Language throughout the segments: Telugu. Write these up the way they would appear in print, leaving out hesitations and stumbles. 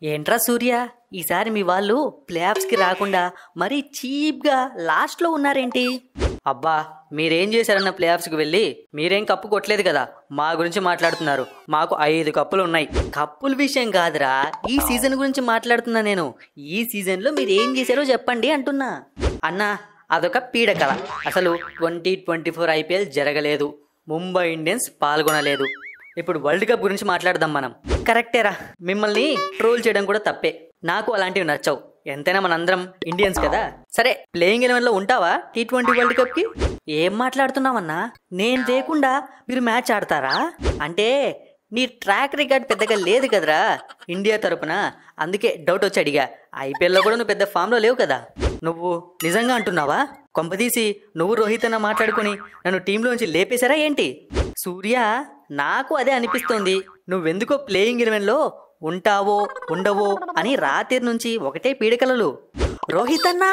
ఏంట్రా సూర్య, ఈసారి మీ వాళ్ళు ప్లేఆఫ్స్కి రాకుండా మరీ చీప్గా లాస్ట్లో ఉన్నారేంటి? అబ్బా, మీరేం చేశారన్న ప్లేఆఫ్స్కి వెళ్ళి మీరేం కప్పు కొట్టలేదు కదా, మా గురించి మాట్లాడుతున్నారు. మాకు 5 కప్పులు ఉన్నాయి. కప్పుల విషయం కాదురా, ఈ సీజన్ గురించి మాట్లాడుతున్నా నేను. ఈ సీజన్లో మీరు ఏం చేశారో చెప్పండి అంటున్నా. అన్నా, అదొక పీడకల. అసలు 2024 ఐపీఎల్ జరగలేదు, ముంబై ఇండియన్స్ పాల్గొనలేదు. ఇప్పుడు వరల్డ్ కప్ గురించి మాట్లాడదాం మనం. కరెక్టేరా, మిమ్మల్ని ట్రోల్ చేయడం కూడా తప్పే. నాకు అలాంటివి నచ్చవు. ఎంతైనా మనందరం ఇండియన్స్ కదా. సరే, ప్లేయింగ్ 11లో ఉంటావా T20 వరల్డ్ కప్కి? ఏం మాట్లాడుతున్నావన్నా? నేను లేకుండా మీరు మ్యాచ్ ఆడతారా? అంటే నీ ట్రాక్ రికార్డ్ పెద్దగా లేదు కదరా ఇండియా తరపున. అందుకే డౌట్ వచ్చి అడిగా. ఐపీఎల్లో కూడా నువ్వు పెద్ద ఫామ్లో లేవు కదా. నువ్వు నిజంగా అంటున్నావా? కొంపదీసి నువ్వు రోహిత్ అన్న మాట్లాడుకుని నన్ను టీంలోంచి లేపేశారా ఏంటి? సూర్య, నాకు అదే అనిపిస్తోంది. నువ్వెందుకో ప్లేయింగ్ 11లో ఉంటావో ఉండవో అని రాత్రి నుంచి ఒకటే పీడకలలు. రోహిత్ అన్నా,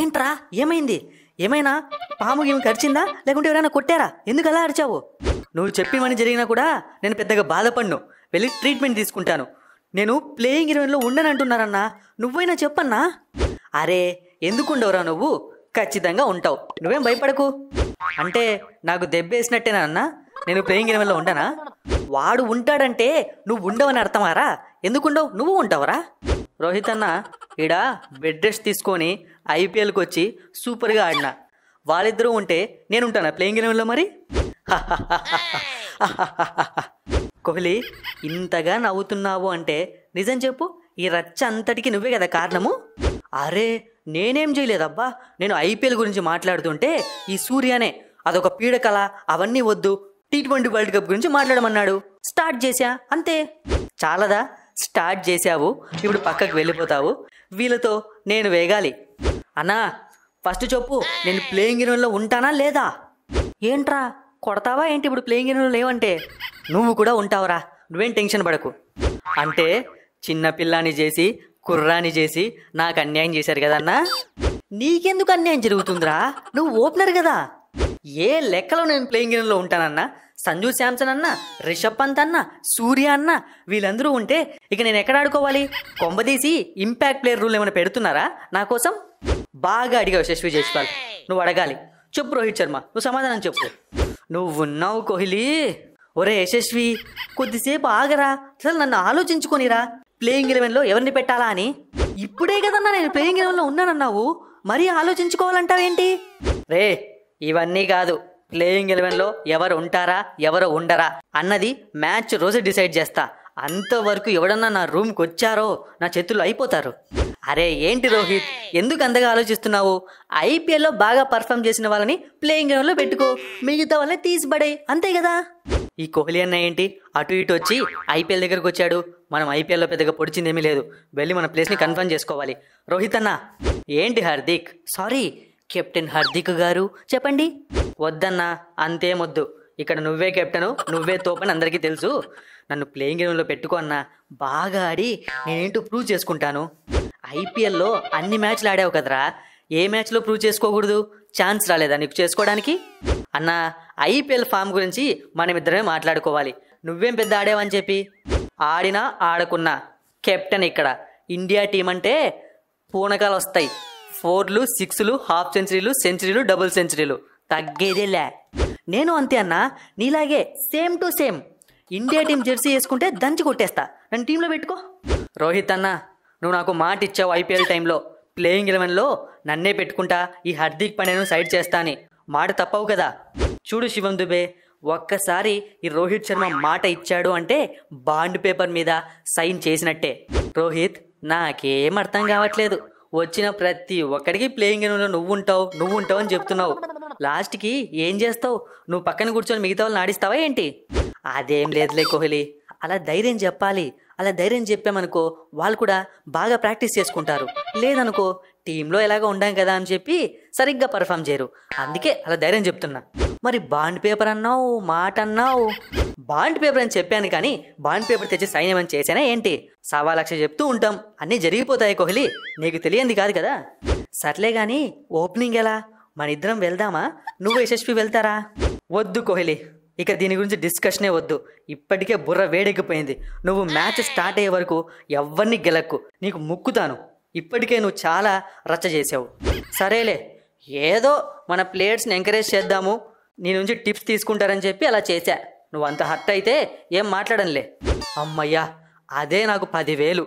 ఏంట్రా ఏమైంది? ఏమైనా పాము గేమ్ కరిచిందా, లేకుంటే ఎవరైనా కొట్టారా? ఎందుకు అలా అరిచావు? నువ్వు చెప్పినవని జరిగినా కూడా నేను పెద్దగా బాధపడ్ను. వెళ్ళి ట్రీట్మెంట్ తీసుకుంటాను. నేను ప్లేయింగ్ 11లో ఉండనంటున్నారన్నా, నువ్వైనా చెప్పన్నా. అరే, ఎందుకుండవురా నువ్వు? ఖచ్చితంగా ఉంటావు, నువ్వేం భయపడకు. అంటే నాకు దెబ్బేసినట్టేనా అన్నా? నేను ప్లేయింగ్ 11లో ఉండనా? వాడు ఉంటాడంటే నువ్వు ఉండవని అర్థమారా? ఎందుకుండవు? నువ్వు ఉంటావరా? రోహిత్ అన్న, ఈడ బెడ్ రెస్ట్ తీసుకొని ఐపీఎల్కి వచ్చి సూపర్గా ఆడినా. వాళ్ళిద్దరూ ఉంటే నేను ఉంటానా ప్లేయింగ్ 11లో మరి? కోహ్లీ, ఇంతగా నవ్వుతున్నావు అంటే నిజం చెప్పు, ఈ రచ్చ అంతటికి నువ్వే కదా కారణము? అరే, నేనేం చేయలేదబ్బా. నేను ఐపీఎల్ గురించి మాట్లాడుతుంటే ఈ సూర్యనే అదొక పీడకల, అవన్నీ వద్దు, T20 వరల్డ్ కప్ గురించి మాట్లాడమన్నాడు. స్టార్ట్ చేశా, అంతే. చాలదా? స్టార్ట్ చేశావు, ఇప్పుడు పక్కకు వెళ్ళిపోతావు. వీళ్ళతో నేను వేగాలి. అన్నా, ఫస్ట్ చెప్పు, నేను ప్లేయింగ్ 11లో ఉంటానా లేదా? ఏంట్రా కొడతావా ఏంటి ఇప్పుడు ప్లేయింగ్ 11లో లేవంటే? నువ్వు కూడా ఉంటావురా, నువ్వేం టెన్షన్ పడకు. అంటే చిన్న పిల్లాని చేసి కుర్రాని చేసి నాకు అన్యాయం చేశారు కదన్నా. నీకెందుకు అన్యాయం జరుగుతుందిరా? నువ్వు ఓపెనర్ కదా. ఏ లెక్కలో నేను ప్లేయింగ్ 11లో ఉంటానన్నా? సంజు శాంసన్ అన్న, రిషబ్ పంత్ అన్న, సూర్య అన్న, వీళ్ళందరూ ఉంటే ఇక నేను ఎక్కడ ఆడుకోవాలి? కొంపదీసి ఇంపాక్ట్ ప్లేయర్ రూల్ ఏమైనా పెడుతున్నారా నా కోసం? బాగా అడిగావు యశస్వి జైస్వాల్, నువ్వు అడగాలి. చెప్పు రోహిత్ శర్మ, నువ్వు సమాధానం చెప్పు. నువ్వున్నావు కోహ్లీ. ఒరే యశస్వి, కొద్దిసేపు ఆగరా, అసలు నన్ను ఆలోచించుకొనిరా. ప్లేయింగ్ 11లో ఎవరిని పెట్టాలా అని. ఇప్పుడే కదన్నా నేను ప్లేయింగ్ 11లో ఉన్నానన్నావు, మరీ ఆలోచించుకోవాలంటావేంటి? రే, ఇవన్నీ కాదు. ప్లేయింగ్ 11లో ఎవరు ఉంటారా ఎవరు ఉండరా అన్నది మ్యాచ్ రోజు డిసైడ్ చేస్తా. అంతవరకు ఎవడన్నా నా రూమ్కి వచ్చారో నా చేతుల్లో అయిపోతారు. అరే ఏంటి రోహిత్, ఎందుకు అంతగా ఆలోచిస్తున్నావు? ఐపీఎల్లో బాగా పర్ఫామ్ చేసిన వాళ్ళని ప్లేయింగ్ 11లో పెట్టుకో, మిగతా వాళ్ళని తీసిపడే, అంతే కదా. ఈ కోహ్లీ అన్న ఏంటి అటు ఇటు వచ్చి ఐపీఎల్ దగ్గరకు వచ్చాడు. మనం ఐపీఎల్లో పెద్దగా పొడిచిందేమీ లేదు, వెళ్ళి మన ప్లేస్ని కన్ఫర్మ్ చేసుకోవాలి. రోహిత్ అన్న, ఏంటి హార్దిక్, సారీ కెప్టెన్ హార్దిక్ గారు చెప్పండి. వద్దన్నా, అంతేమొద్దు. ఇక్కడ నువ్వే కెప్టెను, నువ్వే తోపని అందరికీ తెలుసు. నన్ను ప్లేయింగ్ 11లో పెట్టుకో అన్నా, బాగా ఆడి నేనేంటో ప్రూవ్ చేసుకుంటాను. ఐపీఎల్లో అన్ని మ్యాచ్లు ఆడావు కదరా, ఏ మ్యాచ్లో ప్రూవ్ చేసుకోకూడదు? ఛాన్స్ రాలేదా నీకు చేసుకోవడానికి? అన్నా, ఐపీఎల్ ఫామ్ గురించి మనమిద్దరమే మాట్లాడుకోవాలి. నువ్వేం పెద్ద ఆడావని చెప్పి. ఆడినా ఆడకున్నా కెప్టెన్ ఇక్కడ. ఇండియా టీం అంటే పూనకాలు వస్తాయి. 4లు 6లు హాఫ్ సెంచరీలు సెంచరీలు డబుల్ సెంచరీలు, తగ్గేదేలే. నేను అంతే అన్నా, నీలాగే same to same. India team Jersey వేసుకుంటే దంచి కొట్టేస్తా, నన్ను టీంలో పెట్టుకో. రోహిత్ అన్న, నువ్వు నాకు మాట ఇచ్చావు ఐపీఎల్ టైంలో ప్లేయింగ్ 11లో నన్నే పెట్టుకుంటా, ఈ హార్దిక్ పాండ్యాను సైడ్ చేస్తా అని. మాట తప్పవు కదా. చూడు శివం దుబే, ఒక్కసారి ఈ రోహిత్ శర్మ మాట ఇచ్చాడు అంటే బాండ్ పేపర్ మీద సైన్ చేసినట్టే. రోహిత్, నాకేం అర్థం కావట్లేదు. వచ్చిన ప్రతి ఒక్కడికి ప్లేయింగ్ 11లో నువ్వు ఉంటావు అని చెప్తున్నావు. లాస్ట్కి ఏం చేస్తావు? నువ్వు పక్కన కూర్చొని మిగతా వాళ్ళని ఆడిస్తావా ఏంటి? అదేం లేదులే కోహ్లీ, అలా ధైర్యం చెప్పాలి. అలా ధైర్యం చెప్పామనుకో వాళ్ళు కూడా బాగా ప్రాక్టీస్ చేసుకుంటారు. లేదనుకో టీంలో ఎలాగో ఉండాం కదా అని చెప్పి సరిగ్గా పర్ఫామ్ చేయరు. అందుకే అలా ధైర్యం చెప్తున్నా. మరి బాండ్ పేపర్ అన్నావు, మాట అన్నావు. బాండ్ పేపర్ అని చెప్పాను కానీ బాండ్ పేపర్ తెచ్చి సైన్ ఏమని చేశానా ఏంటి? 1,00,000 చెప్తూ ఉంటాం, అన్నీ జరిగిపోతాయి కోహ్లీ, నీకు తెలియంది కాదు కదా. సర్లే కానీ ఓపెనింగ్ ఎలా? మన ఇద్దరం వెళ్దామా? నువ్వు యశస్వి వెళ్తారా? వద్దు కోహ్లీ, ఇక దీని గురించి డిస్కషనే వద్దు. ఇప్పటికే బుర్ర వేడెక్కిపోయింది. నువ్వు మ్యాచ్ స్టార్ట్ అయ్యే వరకు ఎవరిని గెలక్కు, నీకు ముక్కుతాను. ఇప్పటికే నువ్వు చాలా రచ్చ చేసావు. సరేలే, ఏదో మన ప్లేయర్స్ని ఎంకరేజ్ చేద్దాము, నీ నుంచి టిప్స్ తీసుకుంటారని చెప్పి అలా చేశా. నువ్వు అంత హర్ట్ అయితే ఏం మాట్లాడనులే. అమ్మయ్యా, అదే నాకు 10,000.